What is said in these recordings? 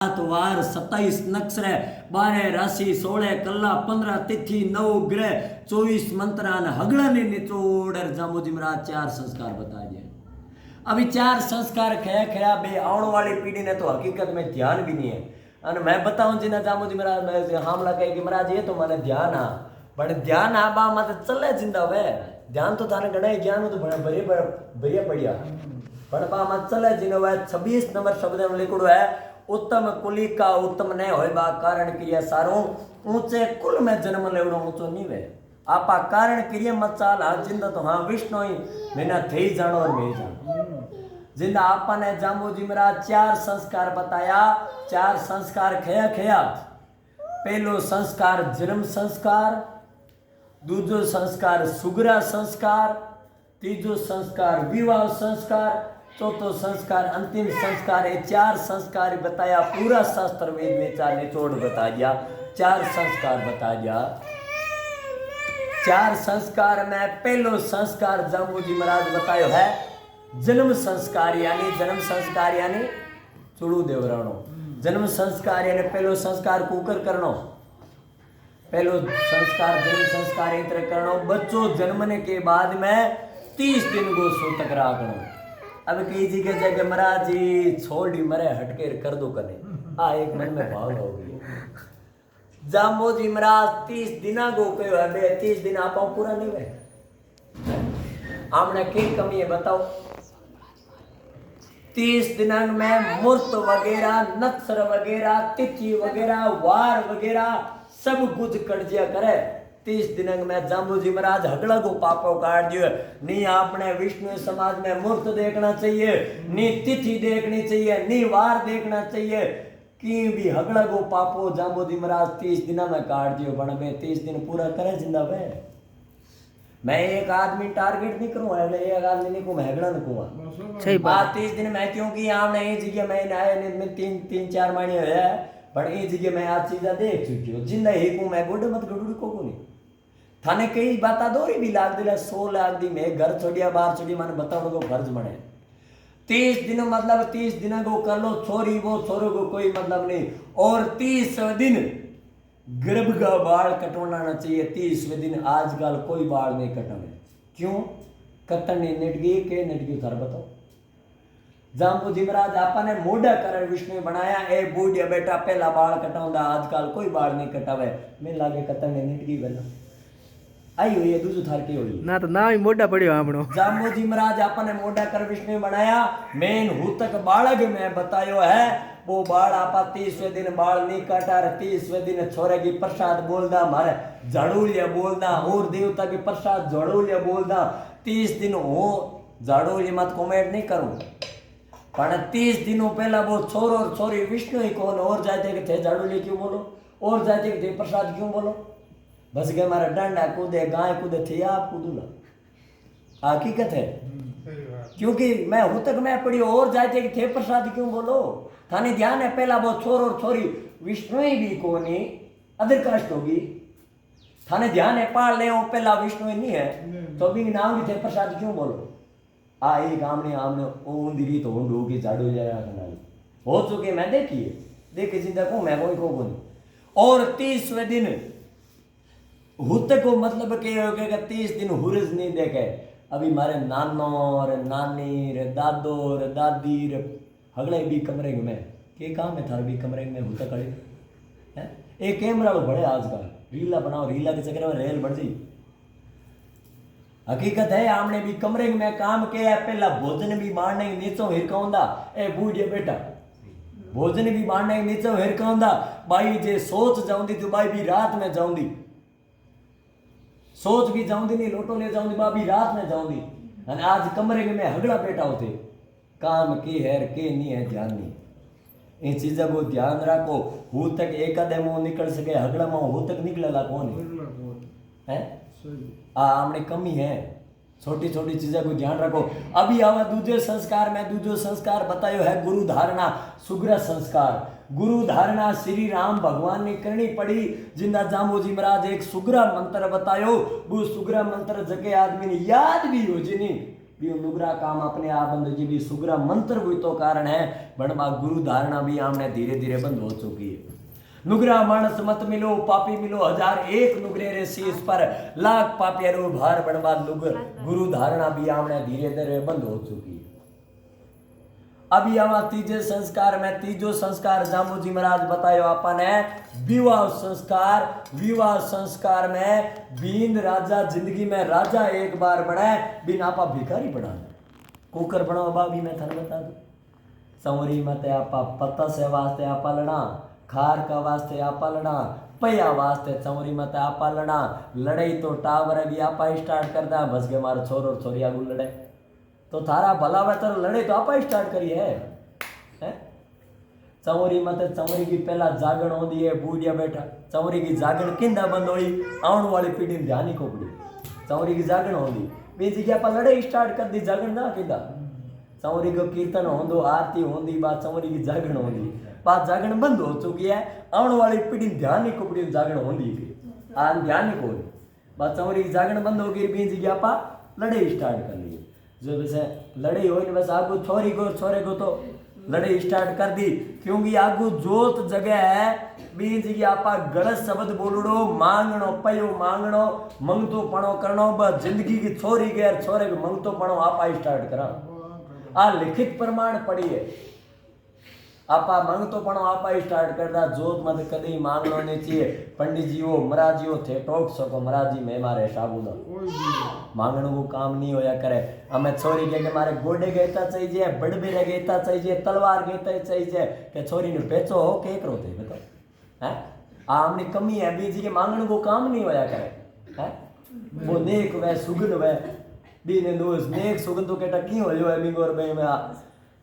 सात वार 27 नक्षर 12 राशि 16 कला 15 तिथि 9 ग्रह 24 मंत्र हगड़ा ने निचोड़ जामोजी महाराज 4 संस्कार बता दिए। अभी 4 संस्कार खया खया बे आने वाली पीढ़ी ने तो हकीकत में ध्यान भी नहीं है। और मैं बताऊं जिन्हें जामोजी महाराज हमला कहे कि महाराज ये तो मैंने ध्यान आ पर ध्यान आबा मत चले जिंदा वे ध्यान तो थाने गणे ज्ञान तो बढ़िया बढ़िया पर बा मत चले जिन्हें वह 26 नंबर शब्द में लिखो है उत्तम कुली का उत्तम न होय बा कारण क्रिया सारो ऊंचे कुल में जन्म लेवड़ो ऊंचो नहीं वे आपा कारण क्रिया मत चाल हाँ जिंदा तो हाँ विष्णु ही बिना थे ही जानो और मैं जानो जिंदा आपा ने जामोजी महाराज 4 संस्कार बताया। 4 संस्कार खया खया पहलो संस्कार जन्म संस्कार, दूसरो संस्कार सुगरा संस्कार, तीजो संस्कार विवाह संस्कार, चौथो संस्कार अंतिम संस्कार। ये 4 संस्कार बताया पूरा शास्त्र वेद में 4 निचोड़ बता दिया 4 संस्कार बता दिया। 4 संस्कार में पहलो संस्कार जामोजी महाराज बतायो है जन्म संस्कार यानी चुड़ू देवराणो जन्म संस्कार यानी पहलो संस्कार कुकर करनो पहलो संस्कार जन्म संस्कार इंत्र करनो बच्चों जन्मने के बाद में 30 दिन को सूतक राखनो। अब कई जगह जाके महाराज जी छोड़ दी मरे हटके कर दो कने आ एक मन में भाव हो गई जामोजी महाराज 30 दिना को कहो है बे 30 दिन आप पूरा नहीं हुए हमने की कमी है बताओ। 30 दिनांक में मूर्त वगैरह नक्षर वगैरह तिथि वगैरह वार वगैरह सब कुछ कट दिया करे। 30 दिनांक में जामोजी महाराज हगड़ा को पापो काट दियो नहीं आपने विष्णु समाज में मूर्त देखना चाहिए नी तिथि देखनी चाहिए नी वार देखना चाहिए कि भी हगड़ा को पापो जामोजी महाराज 30 दिना में काट दियो बन में 30 दिन पूरा करे जिंदा वे मैं एक आदमी टारगेट नहीं करूँ एक आदमी नहीं को मैं हगड़ा न कहूँगा सही बात 30 दिन मैं क्योंकि आपने ये जगह मैं आए में 3-4 महीने हुए पर ये जगह मैं आज चीज़ा देख चुकी हूँ जिंदा ही को मैं गुड मत गुड को नहीं थाने कई बात दोरी भी लाग दिला 100 लाख दी मैं घर छोड़िया बाहर छोड़ी मैंने बताओ को फर्ज बने 30 दिन मतलब 30 दिन को कर लो छोरी वो छोरो को कोई मतलब नहीं और 30 दिन गर्भ का बाल कटवाना चाहिए 30वें दिन आजकल कोई बाल नहीं कटावे क्यों कतन ने नटगी के नटगी उतार बताओ। जामोजी महाराज आपा ने मोढ़ा कर विष्णु बनाया ए बूढ़िया बेटा पहला बाल कटाऊंगा आजकल कोई बाल नहीं कटावे मैं लागे कतन ने नटगी बना आई हुई है दूसरी थार की हुई ना तो ना ही मोढ़ा पड़ियो आपनो जामोजी महाराज आपा ने मोढ़ा कर विष्णु बनाया मेन हूतक बालक में बतायो है वो बाल आपा 30वें दिन बाल नहीं काटा 30वें दिन छोरे की प्रसाद बोलदा मारे झाड़ू लिया बोलदा और देवता की प्रसाद झाड़ू लिया बोलदा 30 दिन हो झाड़ू लिया मत कमेंट नहीं करूं पर 30 दिनों पहला वो छोरो और छोरी विष्णु ही कौन और जाते कि थे झाड़ू लिया क्यों बोलो और जाते कि थे प्रसाद क्यों बोलो बस गए हमारा डंडा कूदे गाय कूदे थे आप कूदूला हकीकत है क्योंकि मैं हूं तक मैं पढ़ी और जाते कि थे प्रसाद क्यों बोलो थाने ध्यान है पहला वो छोर और छोरी विष्णु ही भी कोनी अदर कास्ट होगी थाने ध्यान है पाल ले पहला विष्णु ही नहीं है तो भी नाम भी थे प्रसाद क्यों बोलो आ एक आमने आमने ऊंधी तो ऊंड होगी झाड़ू जाएगा कनाली हो चुके मैं देखिए जिंदा को मैं कोई को नहीं और 30वें दिन हुत को मतलब के हो गया 30 दिन हुरज नहीं देखे अभी मारे नानो रे नानी रे दादो रे दादी रे हगड़े भी कमरे में के काम है थार भी कमरे में हुत खड़े हैं एक कैमरा लो बड़े आजकल रीला बनाओ रीला के चक्कर में रेल बढ़ जी हकीकत है आमने भी कमरे में काम किया पहला भोजन भी मारने नीचो हिरकाउंदा ए बूढ़िया बेटा भोजन भी मारने नीचो हिरकाउंदा बाई जे सोच जाऊंदी तो बाई भी रात में जाऊंदी सोच भी जाऊंदी नहीं लोटो ले जाऊंदी बाबी रात में जाऊंदी और आज कमरे में हगड़ा बैठा होते काम के है के नहीं है ध्यान नहीं इन चीजों को ध्यान रखो हूँ तक एक आधे मुंह निकल सके हगड़ा मुंह हूँ तक निकलेला कौन है हमने कमी है छोटी छोटी चीजों को ध्यान रखो। अभी आवा दूसरे संस्कार में दूसरो संस्कार बतायो है गुरु धारणा सुग्र संस्कार गुरु धारणा श्री राम भगवान ने करनी पड़ी जिंदा जामोजी महाराज एक सुग्र मंत्र बतायो वो सुग्र मंत्र जके आदमी ने याद भी हो जिनी भी नुगरा काम अपने आप बंद जी भी सुगरा मंत्र हुई तो कारण है बनवा गुरु धारणा भी हमने धीरे धीरे बंद हो चुकी है। नुगरा मानस मत मिलो पापी मिलो 1001 नुगरे रे शीश पर लाख पापी रो भार बनवा गुरु धारणा भी हमने धीरे धीरे बंद हो चुकी है। अभी आवा तीजे संस्कार में तीजो संस्कार जामोजी महाराज बतायो आपने विवाह संस्कार। विवाह संस्कार में बींद राजा जिंदगी में राजा एक बार बने बिन आपा भिखारी बना कुकर बनाओ बाबी मैं थाने बता दू संवरी मत आपा पत्ता से वास्ते आपा लड़ा खार का वास्ते आपा लड़ा पया वास्ते चौरी मत आपा लड़ा लड़ाई तो टावर भी आपा स्टार्ट कर दा बस के मारो छोरो और छोरी आगू लड़े तो थारा भला वे तो लड़े तो आपा स्टार्ट करी है चौरी मत चौरी की पहला जागण होती है बूढ़िया बैठा चौरी की जागण किंदा बंद हुई आने वाली पीढ़ी में ध्यान ही खोपड़ी चौरी की जागण होती बीजी की आपा लड़े स्टार्ट कर दी जागण ना किंदा चौरी को कीर्तन होंदो आरती होंदी बात चौरी की जागण होंदी बात जागण बंद हो चुकी है आने वाली पीढ़ी में ध्यान ही खोपड़ी जागण होंदी आन ध्यान ही कोई बात चौरी की जागण बंद हो गई बीजी की आपा लड़े स्टार्ट कर ली जो वैसे लड़ाई हो बस आगू छोरी को छोरे को तो लड़ाई स्टार्ट कर दी क्योंकि आगू जोत जगह है बीज की आपा गलत शब्द बोलड़ो मांगनो पयो मांगनो मंगतो पणो करनो बस जिंदगी की छोरी गैर छोरे को मंगतो पणो आपा स्टार्ट करा आ लिखित प्रमाण पड़ी है आपा मंगतो पणो आपा स्टार्ट करता जोत मत कदी मांगनो नहीं चाहिए पंडित जी वो महाराज जी थे टोक सको महाराज जी मैं मारे साबुनो मांगने को काम नहीं होया करे हमें छोरी के मारे गोडे गेता चाहिए बड़बेरे गेता चाहिए तलवार गेता चाहिए के छोरी ने बेचो हो के करो थे बताओ हैं आ हमने कमी है बीजी के मांगने को काम नहीं होया करे हैं वो नेक वे सुगन वे बीने दोस नेक सुगन तो केटा की हो है मिंगोर बे में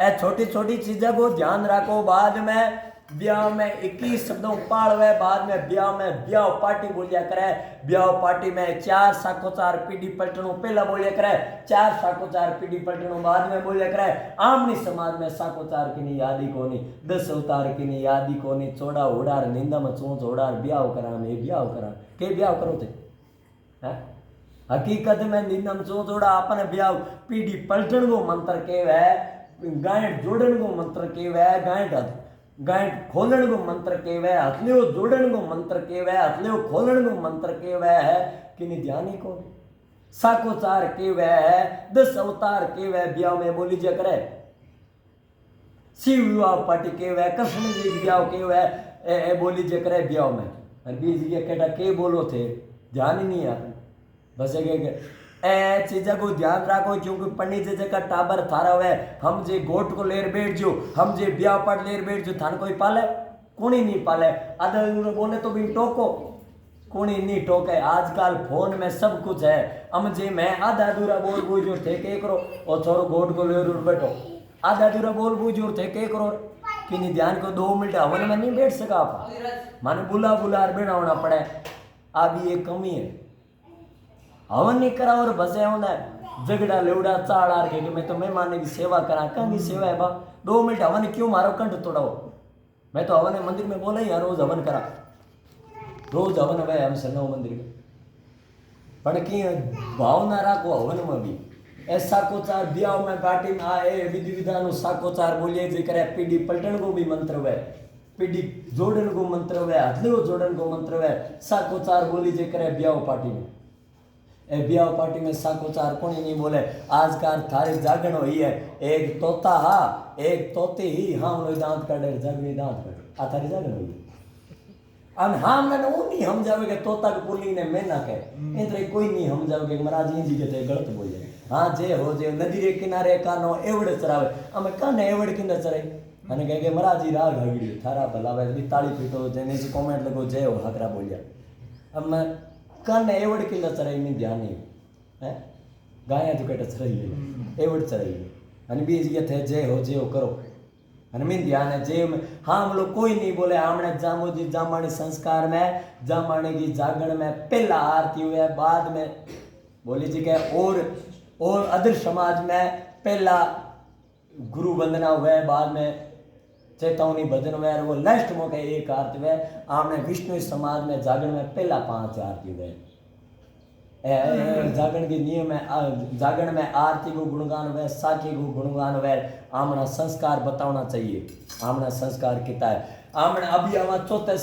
ए छोटी छोटी चीजों को ध्यान रखो बाद में ब्याह में 21 शब्दों पाल हुए बाद में ब्याह पार्टी बोलिया करे ब्याह पार्टी में 4 साकोचार पीढ़ी पलटनों पहला बोलिया करे 4 साकोचार पीढ़ी पलटनों बाद में बोलिया करे आमनी समाज में साकोचार की नहीं यादी कोनी 10 अवतार की नहीं यादी कोनी चौड़ा उड़ार निंदा में चोंच उड़ार ब्याह करा में ब्याह करा के ब्याह करो थे हैं हकीकत में निंदा में चोंच उड़ा अपने ब्याह पीढ़ी पलटन को मंत्र के है गांठ जोड़न को मंत्र के वे गांठ खोलन को मंत्र के वे हथलियो जोड़न को मंत्र के वे हथलियो खोलन को मंत्र के वे है कि नहीं ध्यान ही को साकोचार के वे है 10 अवतार के वे ब्याह में बोली जा करे शिव विवाह पार्टी के वे कृष्ण जी ब्याह के वे बोली जा करे ब्याह में और बीज ये केटा के बोलो थे ध्यान ही नहीं आता बस ए चीजा को ध्यान रखो क्योंकि पंडित जी का टाबर थारा हुआ हम जे गोट को लेर बैठ जो हम जे ब्याह पर लेर बैठ जो थान कोई पाले कोनी नहीं पाले आधा बोले तो भी टोको कोनी नहीं टोके आजकल फोन में सब कुछ है हम जे मैं आधा अधूरा बोल बूझो थे के करो और छोरो गोट को लेर बैठो आधा अधूरा बोल बूझो थे के करो कि नहीं ध्यान को 2 मिनट हवन में नहीं बैठ सका आप माने बुला बैठाना पड़े अभी ये कमी है हवन नहीं करा और बसे होना झगड़ा लेवड़ा चाड़ आर के मैं तो मेहमान की सेवा करा कहाँ की सेवा है बा 2 मिनट हवन क्यों मारो कंठ तोड़ाओ मैं तो हवन मंदिर में बोला ही रोज हवन करा रोज हवन है हम सन्नो मंदिर में पर की भावना रखो हवन में भी ऐसा कोचार ब्याह में गाटी में आए विधि विधान साकोचार बोलिए जी करे पीढ़ी पलटन को भी मंत्र हुए पीढ़ी जोड़न को मंत्र हुए हथलियो जोड़न को मंत्र हुए साकोचार बोली जे करे ब्याह पार्टी में ए ब्याह पार्टी में साकोचार कोनी नहीं बोले आजकल थारी जागण हुई है एक तोता हा एक तोते ही हम लोग दांत काटे जागनी दांत काटे आ थारी जागण हुई अन हम ना वो नहीं हम जावे के तोता के पुल्ली ने मैं ना कहे इतरे कोई नहीं हम जावे के महाराज जी के थे गलत बोले हाँ जे हो जे नदी रे किनारे कानो एवड़े चरावे हमें काने एवड़ किंदा चराई अने कहे के महाराज जी राग हगड़ी थारा भलावे भी ताली पीटो जेने से कमेंट लगो जय हो हकरा बोलिया अब मैं कन एवड़ किंदा चराई में ध्यान नहीं है गाया तो केटा चराई एवड़ चराई अने बीज के थे जय हो करो अने में ध्यान है जय में हाँ हम लोग कोई नहीं बोले हमने जामो जी जामानी संस्कार में जामानी की जागरण में पहला आरती हुआ बाद में बोली जी के और अदर समाज में पहला गुरु वंदना हुआ बाद में चेतावनी भजन हुआ वो लास्ट मौके एक आरती हुआ आमने विष्णु समाज में जागरण में पहला 5 आरती हुए जागरण के नियम है जागरण में आरती को गुणगान व साखी को गुणगान व आमना संस्कार बताना चाहिए। आमना संस्कार किता है आमना अभी आवा चौथे